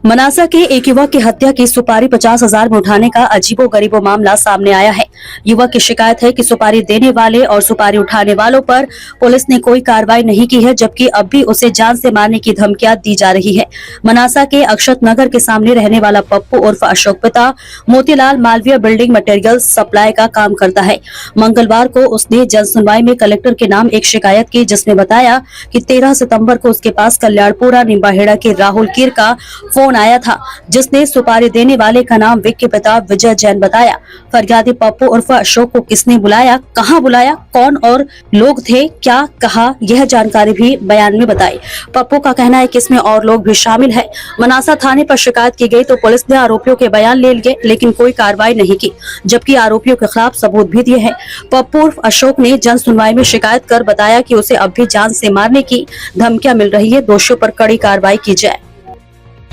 मनासा के एक युवक की हत्या की सुपारी 50,000 में उठाने का अजीबोगरीबो मामला सामने आया है। युवक की शिकायत है कि सुपारी देने वाले और सुपारी उठाने वालों पर पुलिस ने कोई कार्रवाई नहीं की है, जबकि अब भी उसे जान से मारने की धमकियां दी जा रही है। मनासा के अक्षत नगर के सामने रहने वाला पप्पू उर्फ अशोक पिता Motilal Malviya building material supply का काम करता है। मंगलवार को उसने जन सुनवाई में कलेक्टर के नाम एक शिकायत की, जिसमें बताया कि 13 सितंबर को उसके पास कल्याणपुरा निम्बाहेड़ा के राहुल कीर का फोन आया था, जिसने सुपारी देने वाले का नाम विक के पिता विजय जैन बताया। फरियादी पप्पू उर्फ अशोक को किसने बुलाया, कहां बुलाया, कौन और लोग थे, क्या कहा, यह जानकारी भी बयान में बताई। पप्पू का कहना है कि इसमें और लोग भी शामिल है। मनासा थाने पर शिकायत की गई तो पुलिस ने आरोपियों के बयान ले लिए, लेकिन कोई कार्रवाई नहीं की, जबकि आरोपियों के खिलाफ सबूत भी दिए हैं। पप्पू उर्फ अशोक ने जन सुनवाई में शिकायत कर बताया कि उसे अब भी जान से मारने की धमकियां मिल रही है, दोषियों पर कड़ी कार्रवाई की जाए।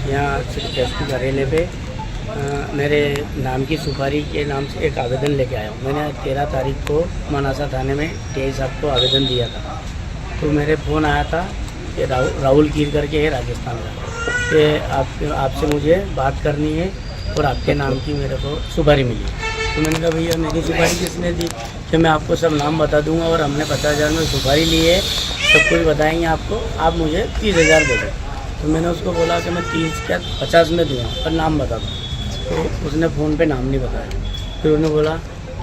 यहाँ एसपी कार्यालय पे मेरे नाम की सुपारी के नाम से एक आवेदन लेके आया हूँ। मैंने 13 तारीख को मनासा थाने में टीआई साहब को आवेदन दिया था, तो मेरे फ़ोन आया था कि राहुल कीर करके है राजस्थान का, कि आपसे मुझे बात करनी है और आपके नाम की मेरे को सुपारी मिली। तो मैंने कहा भैया मेरी सुपारी किसने दी, कि मैं आपको सब नाम बता दूंगा और हमने 50,000 में सुपारी ली है, सब कुछ बताएंगे आपको, आप मुझे 30,000 दे दो। तो मैंने उसको बोला कि मैं 30 क्या 50 में दूँगा, पर नाम बता दो। तो उसने फ़ोन पे नाम नहीं बताया। फिर उन्होंने बोला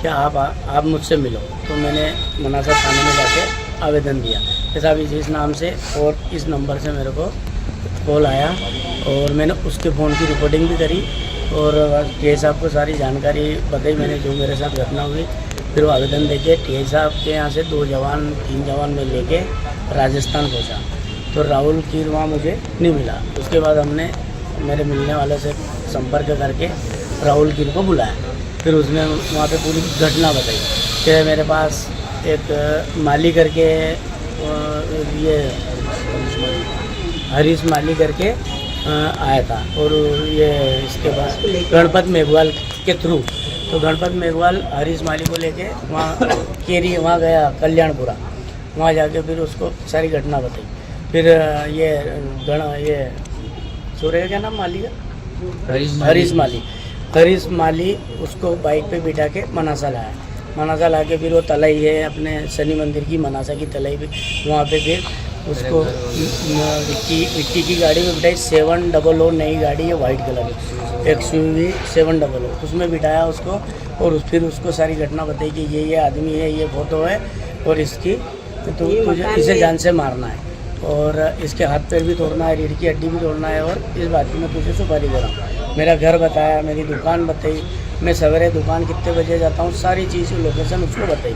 कि आप मुझसे मिलो। तो मैंने मनासा थाने में जाके आवेदन दिया कि साहब इस नाम से और इस नंबर से मेरे को कॉल आया, और मैंने उसके फ़ोन की रिकॉर्डिंग भी करी और टीआई साहब को सारी जानकारी बताई मैंने, जो मेरे साथ घटना हुई। फिर वो आवेदन देके टीआई साहब के यहाँ से 2 जवान 3 जवान में लेके राजस्थान पहुँचा। तो राहुल कीर वहाँ मुझे नहीं मिला। उसके बाद हमने मेरे मिलने वाले से संपर्क करके राहुल कीर को बुलाया। फिर उसने वहाँ पे पूरी घटना बताई कि मेरे पास एक माली करके ये हरीश माली करके आया था, और ये इसके बाद गणपत मेघवाल के थ्रू, तो गणपत मेघवाल हरीश माली को लेके वहाँ केरी वहाँ गया कल्याणपुरा। वहाँ जाके फिर उसको सारी घटना बताई। फिर ये सूर्य का क्या नाम माली का हरीश माली उसको बाइक पे बिठा के मनासा लाया। मनासा ला के फिर वो तलाई है अपने शनि मंदिर की, मनासा की तलाई भी, वहाँ पे फिर उसको विक्की की गाड़ी में बिठाई। 700 नई गाड़ी है वाइट कलर की, XUV 700, उसमें बिठाया उसको, और फिर उसको सारी घटना बताई कि ये आदमी है, ये फोटो है, और इसकी तो तुझे इसे जान से मारना है, और इसके हाथ पैर भी तोड़ना है, रीढ़ की हड्डी भी तोड़ना है, और इस बात की मैं तुझे सुपारी दे रहा हूँ। मेरा घर बताया, मेरी दुकान बताई, मैं सवेरे दुकान कितने बजे जाता हूँ, सारी चीज़ लोकेशन उसको बताई।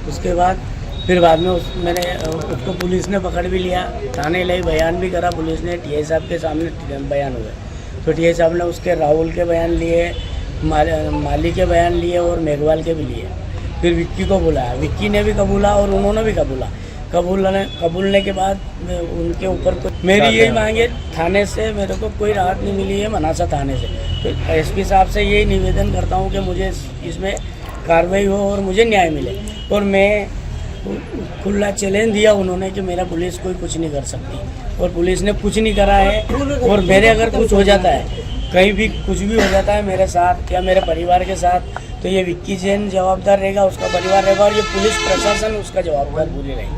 उसके बाद फिर बाद में मैंने उसको पुलिस ने पकड़ भी लिया, थाने लाई, बयान भी करा पुलिस ने, टीआई साहब के सामने बयान हुए। तो टीआई साहब ने उसके राहुल के बयान लिए, माली के बयान लिए और मेघवाल के भी लिए। फिर विक्की को बुलाया, विक्की ने भी कबूला और उन्होंने भी कबूला। कबूलने के बाद उनके ऊपर मेरी यही मांगे, थाने से मेरे को कोई राहत नहीं मिली है, मनासा थाने से। तो एसपी साहब से यही निवेदन करता हूँ कि मुझे इसमें कार्रवाई हो और मुझे न्याय मिले। और मैं खुला चैलेंज दिया उन्होंने कि मेरा पुलिस कोई कुछ नहीं कर सकती, और पुलिस ने कुछ नहीं करा है। और मेरे अगर कुछ हो जाता है, कहीं भी कुछ भी हो जाता है मेरे साथ या मेरे परिवार के साथ, तो ये विक्की जैन जवाबदार रहेगा, उसका परिवार रहेगा, और ये पुलिस प्रशासन उसका जवाबदार पूरी रहेगी।